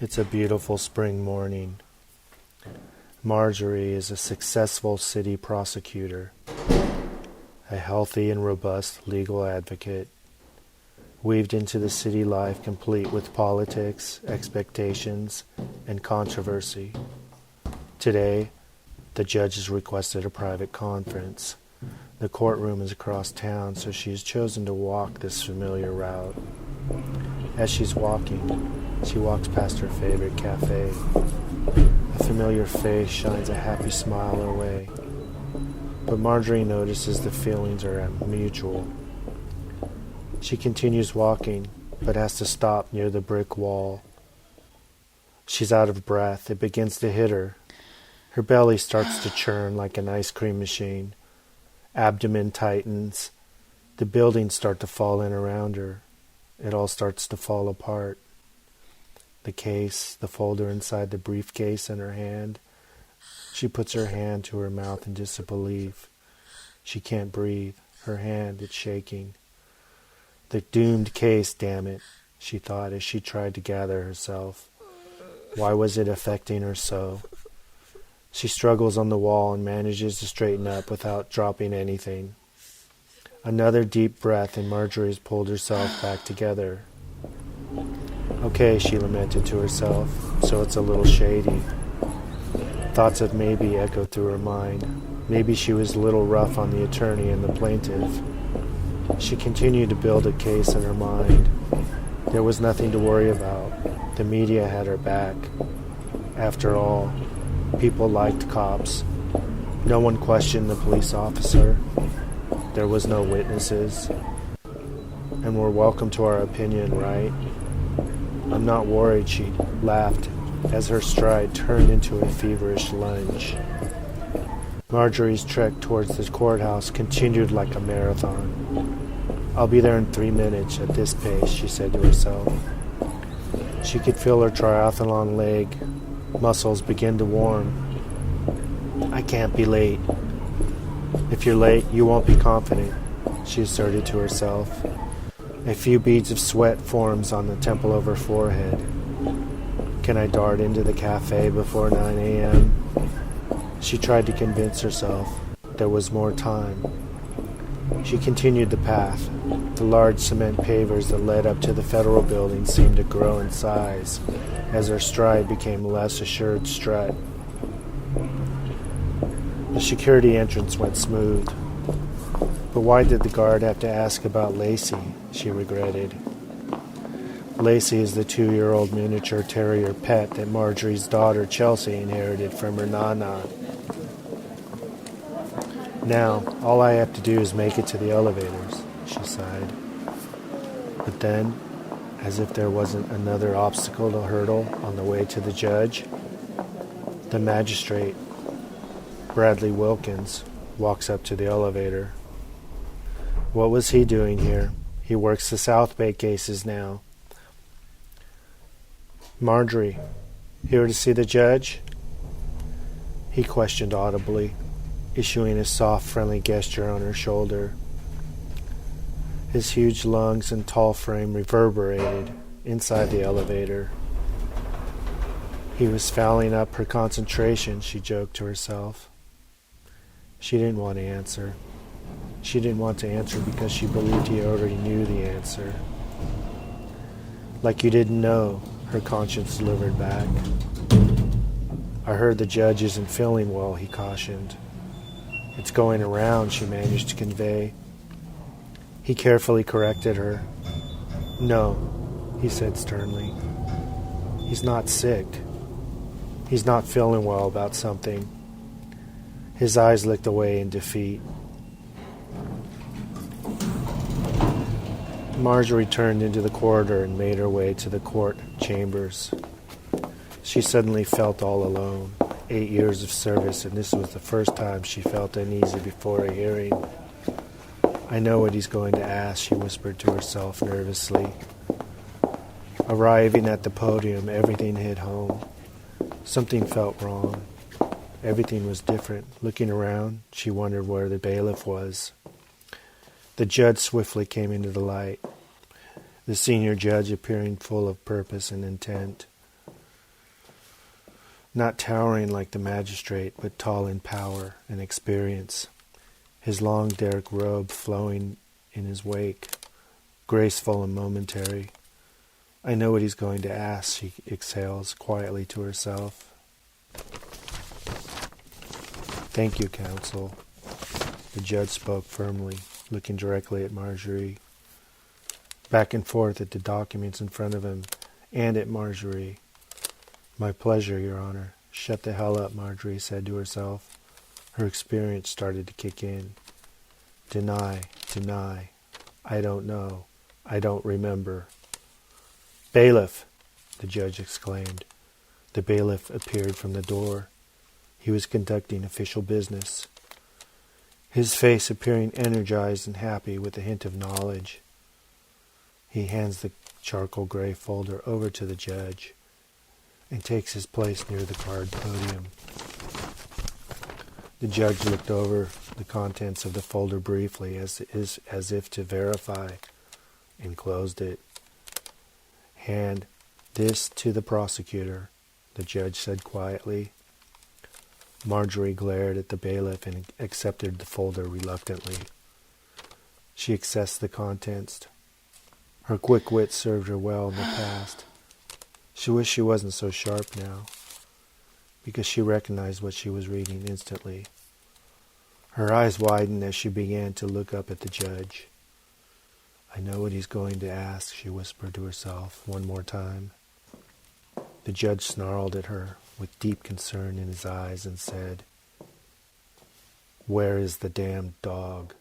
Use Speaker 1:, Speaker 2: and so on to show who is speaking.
Speaker 1: It's a beautiful spring morning. Marjorie is a successful city prosecutor, a healthy and robust legal advocate, weaved into the city life complete with politics, expectations, and controversy. Today, the judge has requested a private conference. The courtroom is across town, so she has chosen to walk this familiar route. As she's walking, she walks past her favorite cafe. A familiar face shines a happy smile her way. But Marjorie notices the feelings are mutual. She continues walking, but has to stop near the brick wall. She's out of breath. It begins to hit her. Her belly starts to churn like an ice cream machine. Abdomen tightens. The buildings start to fall in around her. It all starts to fall apart. The case, the folder inside the briefcase in her hand. She puts her hand to her mouth in disbelief. She can't breathe. Her hand, it's shaking. The doomed case, damn it, she thought as she tried to gather herself. Why was it affecting her so? She struggles on the wall and manages to straighten up without dropping anything. Another deep breath and Marjorie has pulled herself back together. Okay, she lamented to herself, so it's a little shady. Thoughts of maybe echoed through her mind. Maybe she was a little rough on the attorney and the plaintiff. She continued to build a case in her mind. There was nothing to worry about. The media had her back. After all, people liked cops. No one questioned the police officer. There was no witnesses. And we're welcome to our opinion, right? I'm not worried, she laughed as her stride turned into a feverish lunge. Marjorie's trek towards the courthouse continued like a marathon. I'll be there in 3 minutes at this pace, she said to herself. She could feel her triathlon leg muscles begin to warm. I can't be late. If you're late, you won't be confident, she asserted to herself. A few beads of sweat forms on the temple of her forehead. Can I dart into the cafe before 9 a.m.? She tried to convince herself there was more time. She continued the path. The large cement pavers that led up to the federal building seemed to grow in size as her stride became less assured strut. The security entrance went smooth. But why did the guard have to ask about Lacey? She regretted. Lacey is the 2-year-old miniature terrier pet that Marjorie's daughter Chelsea inherited from her nana. Now, all I have to do is make it to the elevators, she sighed. But then, as if there wasn't another obstacle to hurdle on the way to the judge, the magistrate, Bradley Wilkins, walks up to the elevator. What was he doing here? He works the South Bay cases now. Marjorie, here to see the judge? He questioned audibly, issuing a soft, friendly gesture on her shoulder. His huge lungs and tall frame reverberated inside the elevator. He was fouling up her concentration, she joked to herself. She didn't want to answer. She didn't want to answer because she believed he already knew the answer. Like you didn't know, her conscience delivered back. I heard the judge isn't feeling well, he cautioned. It's going around, she managed to convey. He carefully corrected her. No, he said sternly. He's not sick. He's not feeling well about something. His eyes looked away in defeat. Marjorie turned into the corridor and made her way to the court chambers. She suddenly felt all alone. 8 years of service, and this was the first time she felt uneasy before a hearing. I know what he's going to ask, she whispered to herself nervously. Arriving at the podium, everything hit home. Something felt wrong. Everything was different. Looking around, she wondered where the bailiff was. The judge swiftly came into the light, the senior judge appearing full of purpose and intent. not towering like the magistrate, but tall in power and experience, his long dark robe flowing in his wake, graceful and momentary. I know what he's going to ask, she exhales quietly to herself. Thank you, counsel. The judge spoke firmly, looking directly at Marjorie, back and forth at the documents in front of him, and at Marjorie. My pleasure, Your Honor. Shut the hell up, Marjorie said to herself. Her experience started to kick in. Deny. I don't know. I don't remember. Bailiff, the judge exclaimed. The bailiff appeared from the door. He was conducting official business, his face appearing energized and happy with a hint of knowledge. He hands the charcoal gray folder over to the judge and takes his place near the card podium. The judge looked over the contents of the folder briefly as if to verify, and closed it. Hand this to the prosecutor, the judge said quietly. Marjorie glared at the bailiff and accepted the folder reluctantly. She assessed the contents. Her quick wit served her well in the past. She wished she wasn't so sharp now, because she recognized what she was reading instantly. Her eyes widened as she began to look up at the judge. I know what he's going to ask, she whispered to herself one more time. The judge snarled at her with deep concern in his eyes and said, Where is the damned dog?